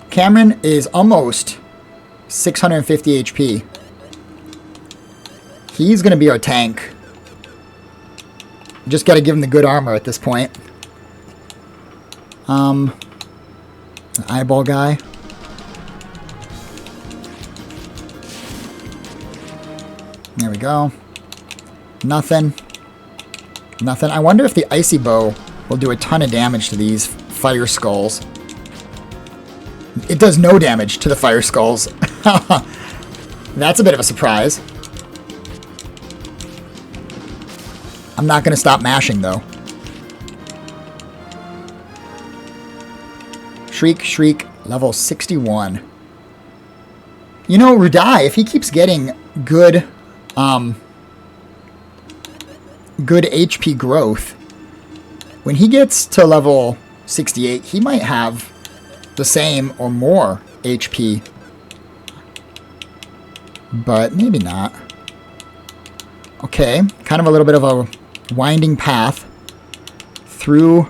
Cameron is almost 650 HP. He's going to be our tank. Just got to give him the good armor at this point. An eyeball guy. There we go. Nothing. Nothing. I wonder if the icy bow will do a ton of damage to these fire skulls. It does no damage to the fire skulls. That's a bit of a surprise. I'm not going to stop mashing, though. Shriek, Shriek, level 61. You know, Rudai, if he keeps getting good, good HP growth, when he gets to level 68, he might have the same or more HP. But maybe not. Okay, kind of a little bit of a winding path through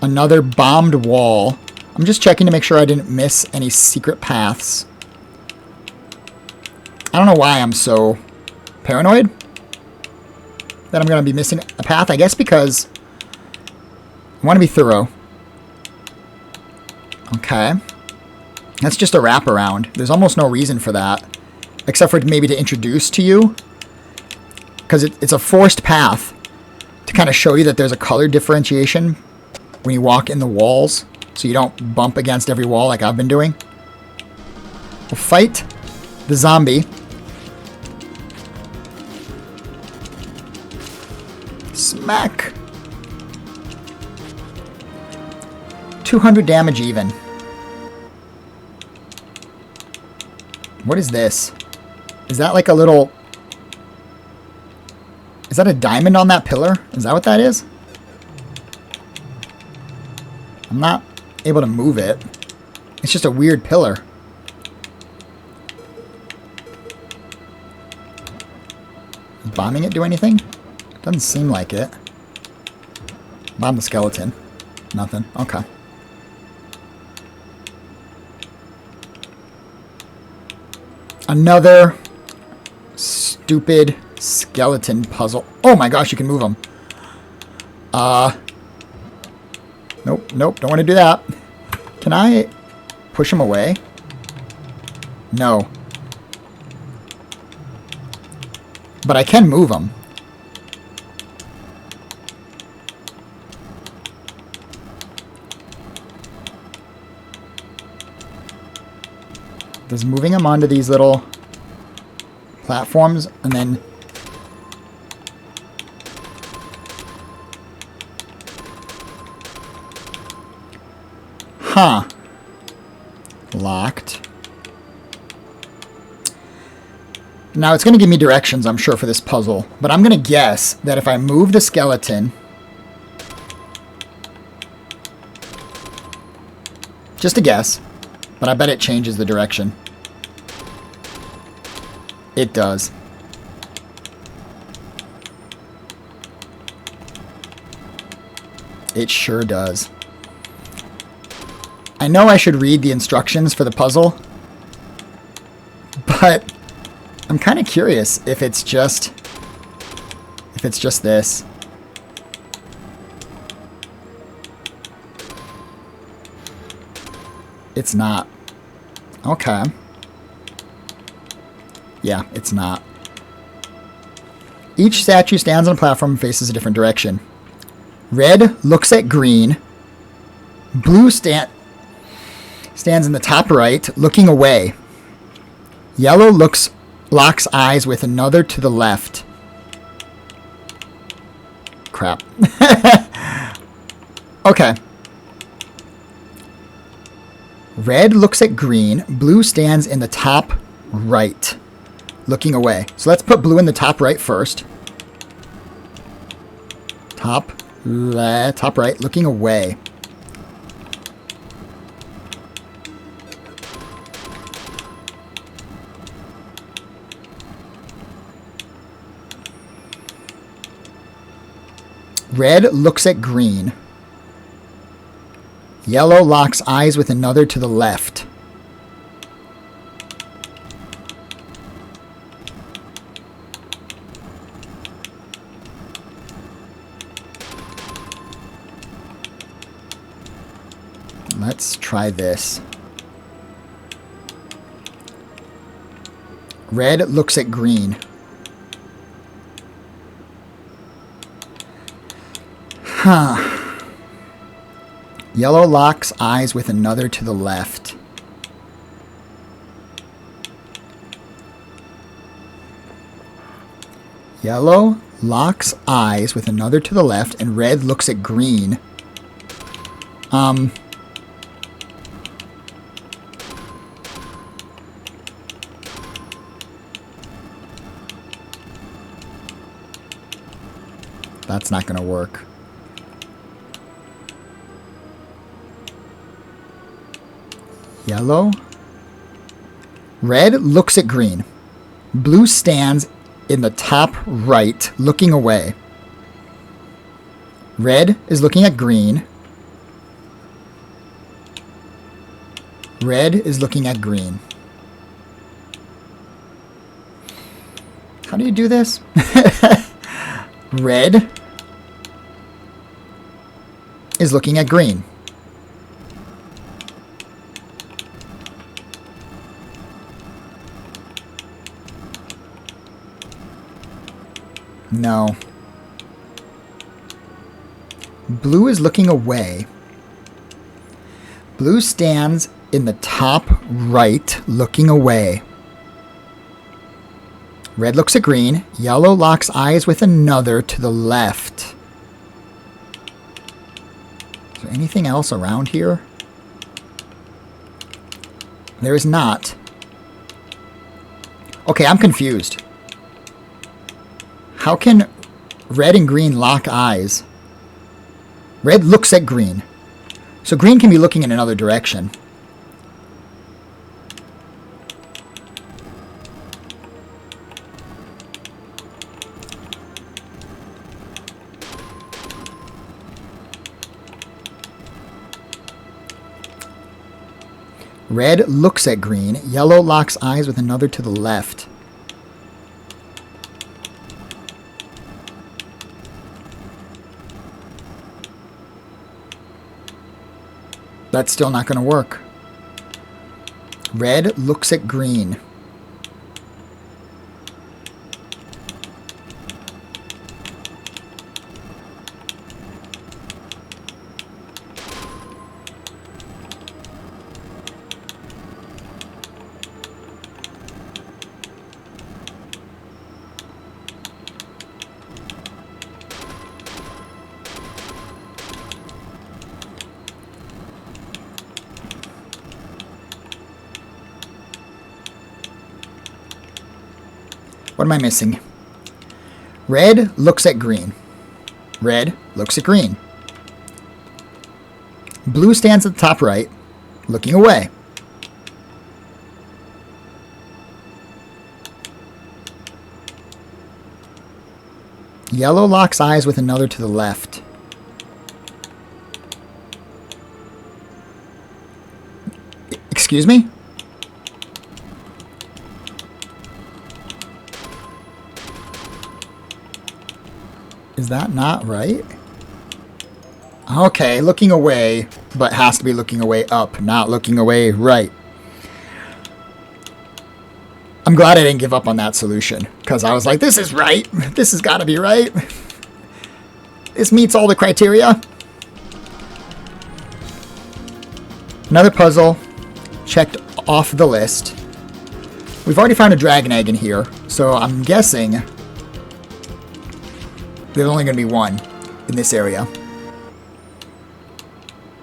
another bombed wall. I'm just checking to make sure I didn't miss any secret paths. I don't know why I'm so paranoid that I'm going to be missing a path. I guess because I want to be thorough. Okay. That's just a wraparound. There's almost no reason for that, except for maybe to introduce to you. Because it's a forced path to kind of show you that there's a color differentiation when you walk in the walls, so you don't bump against every wall like I've been doing. We'll fight the zombie. Smack. 200 damage even. What is this? Is that like a little... Is that a diamond on that pillar? Is that what that is? I'm not able to move it. It's just a weird pillar. Does bombing it do anything? Doesn't seem like it. Bomb the skeleton. Nothing. Okay. Another stupid skeleton puzzle. Oh my gosh, you can move them. Nope, nope, don't want to do that. Can I push him away? No. But I can move him. Does moving him onto these little platforms and then... Huh. Locked. Now it's going to give me directions, I'm sure, for this puzzle. But I'm going to guess that if I move the skeleton... Just a guess. But I bet it changes the direction. It does. It sure does. I know I should read the instructions for the puzzle, but I'm kind of curious if it's just this. It's not. Okay. Yeah, it's not. Each statue stands on a platform and faces a different direction. Red looks at green. Blue stands in the top right, looking away. Yellow locks eyes with another to the left. Crap. Okay. Red looks at green. Blue stands in the top right, looking away. So let's put blue in the top right first. Top right, looking away. Red looks at green. Yellow locks eyes with another to the left. Let's try this. Red looks at green. Huh. Yellow locks eyes with another to the left. Yellow locks eyes with another to the left, and red looks at green. That's not going to work. Yellow. Red looks at green. Blue stands in the top right, looking away. Red is looking at green. Red is looking at green. How do you do this? Red is looking at green. No. Blue is looking away. Blue stands in the top right, looking away. Red looks at green. Yellow locks eyes with another to the left. Is there anything else around here? There is not. Okay, I'm confused. How can red and green lock eyes? Red looks at green. So green can be looking in another direction. Red looks at green. Yellow locks eyes with another to the left. That's still not going to work. Red looks at green. What am I missing? Red looks at green. Red looks at green. Blue stands at the top right, looking away. Yellow locks eyes with another to the left. Excuse me? Is that not right? Okay, looking away, but has to be looking away up, not looking away right. I'm glad I didn't give up on that solution, because I was like, this is right. This has got to be right. This meets all the criteria. Another puzzle checked off the list. We've already found a dragon egg in here, so I'm guessing there's only going to be one in this area.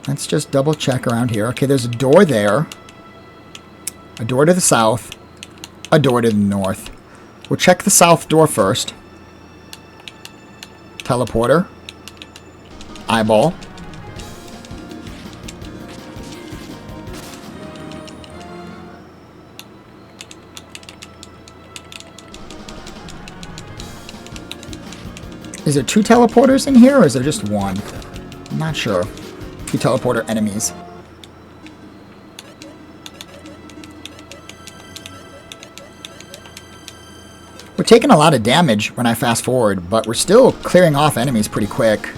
Let's just double check around here. Okay, there's a door there. A door to the south. A door to the north. We'll check the south door first. Teleporter. Eyeball. Is there 2 teleporters in here, or is there just 1? I'm not sure. 2 teleporter enemies. We're taking a lot of damage when I fast forward, but we're still clearing off enemies pretty quick.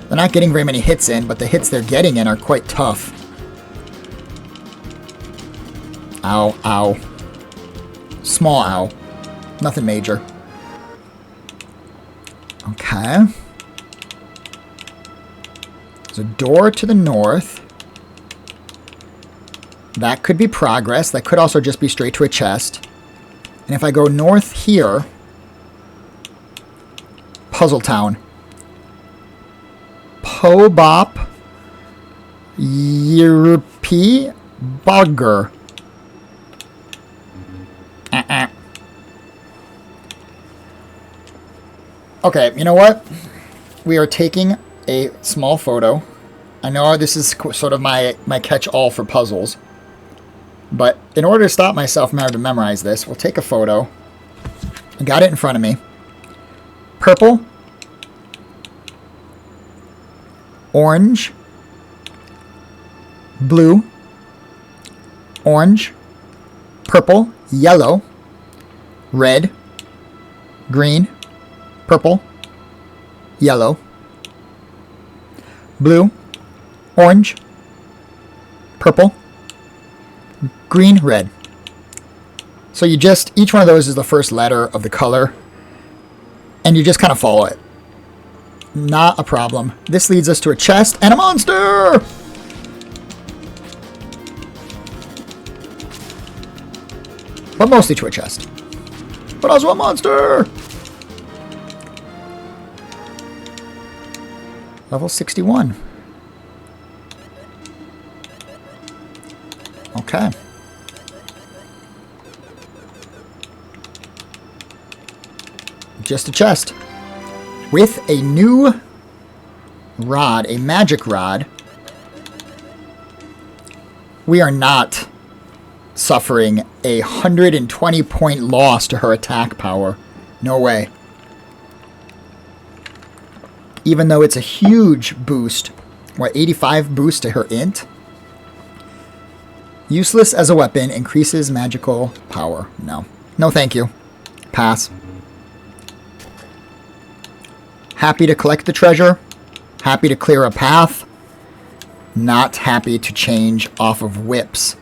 They're not getting very many hits in, but the hits they're getting in are quite tough. Ow, ow. Small ow. Nothing major. Okay. There's a door to the north. That could be progress. That could also just be straight to a chest. And if I go north here, Puzzle Town. Pobop Yirpi Bugger. Okay, you know what? We are taking a small photo. I know this is sort of my catch-all for puzzles. But in order to stop myself from having to memorize this, we'll take a photo. I got it in front of me. Purple. Orange. Blue. Orange. Purple. Yellow. Red. Green. Purple. Yellow. Blue. Orange. Purple. Green, red. So you just, each one of those is the first letter of the color, and you just kind of follow it. Not a problem. This leads us to a chest and a monster! But mostly to a chest. But also a monster! Level 61. Okay. Just a chest. With a new rod, a magic rod. We are not suffering a 120 point loss to her attack power. No way. Even though it's a huge boost. What, 85 boost to her int? Useless as a weapon, increases magical power. No. No thank you. Pass. Happy to collect the treasure. Happy to clear a path. Not happy to change off of whips.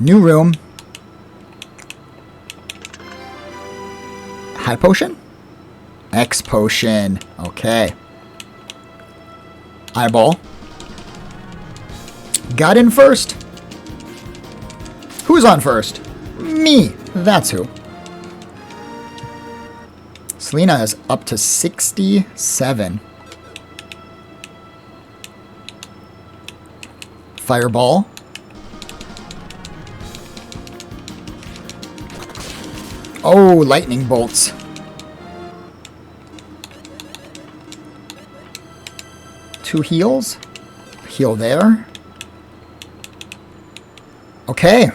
New room. High potion? X potion. Okay. Eyeball. Got in first. Who's on first? Me. That's who. Selena is up to 67. Fireball. Oh, lightning bolts. Two heals. Heal there. Okay.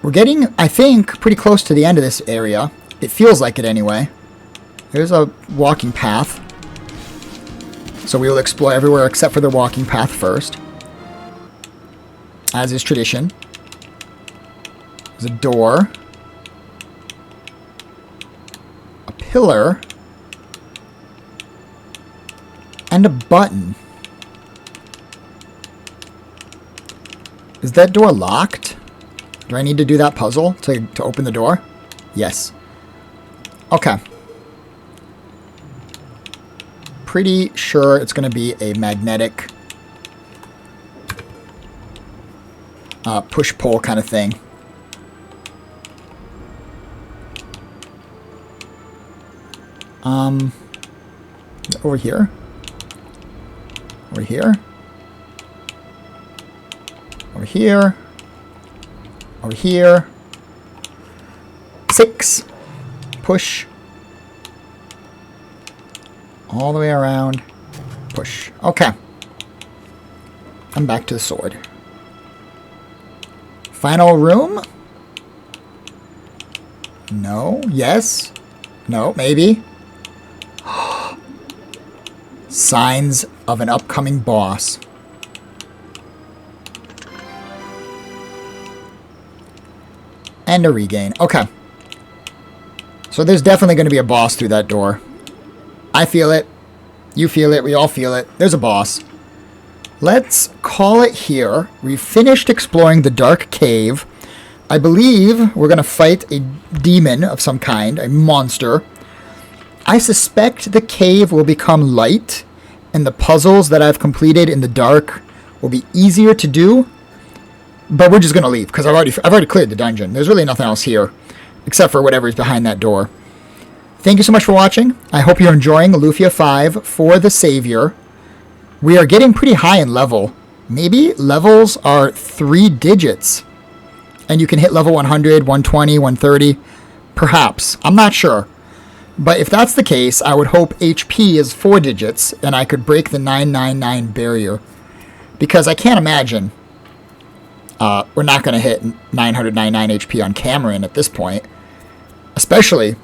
We're getting, I think, pretty close to the end of this area. It feels like it anyway. There's a walking path. So we will explore everywhere except for the walking path first. As is tradition. There's a door. pillar and a button. Is that door locked? Do I need to do that puzzle to open the door? Yes. Okay. Pretty sure it's going to be a magnetic push-pull kind of thing. Over here. Over here. Over here. Over here. 6. Push. All the way around. Push. Okay. I'm back to the sword. Final room? No. Yes. No. Maybe. Signs of an upcoming boss. And a regain. Okay. So there's definitely going to be a boss through that door. I feel it. You feel it. We all feel it. There's a boss. Let's call it here. We've finished exploring the dark cave. I believe we're going to fight a demon of some kind, a monster. I suspect the cave will become light, and the puzzles that I've completed in the dark will be easier to do. But we're just going to leave, because I've already cleared the dungeon. There's really nothing else here, except for whatever's behind that door. Thank you so much for watching. I hope you're enjoying Lufia 5 for the Savior. We are getting pretty high in level. Maybe levels are 3 digits. And you can hit level 100, 120, 130. Perhaps. I'm not sure. But if that's the case, I would hope HP is 4 digits, and I could break the 999 barrier. Because I can't imagine we're not going to hit 999 HP on Cameron at this point. Especially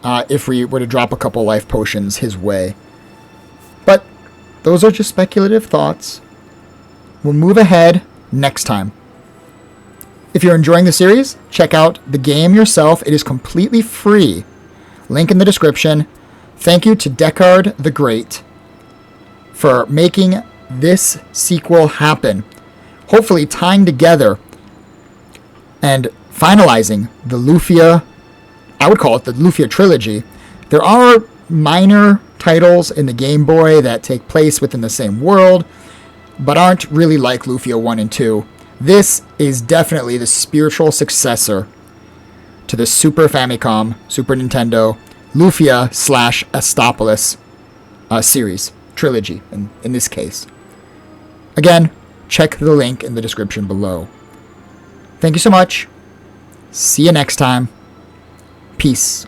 if we were to drop a couple life potions his way. But those are just speculative thoughts. We'll move ahead next time. If you're enjoying the series, check out the game yourself. It is completely free. Link in the description. Thank you to Deckard the Great for making this sequel happen. Hopefully tying together and finalizing the Lufia, I would call it the Lufia trilogy. There are minor titles in the Game Boy that take place within the same world, but aren't really like Lufia 1 and 2. This is definitely the spiritual successor to the Super Famicom, Super Nintendo, Lufia / Estopolis series, trilogy in this case. Again, check the link in the description below. Thank you so much. See you next time. Peace.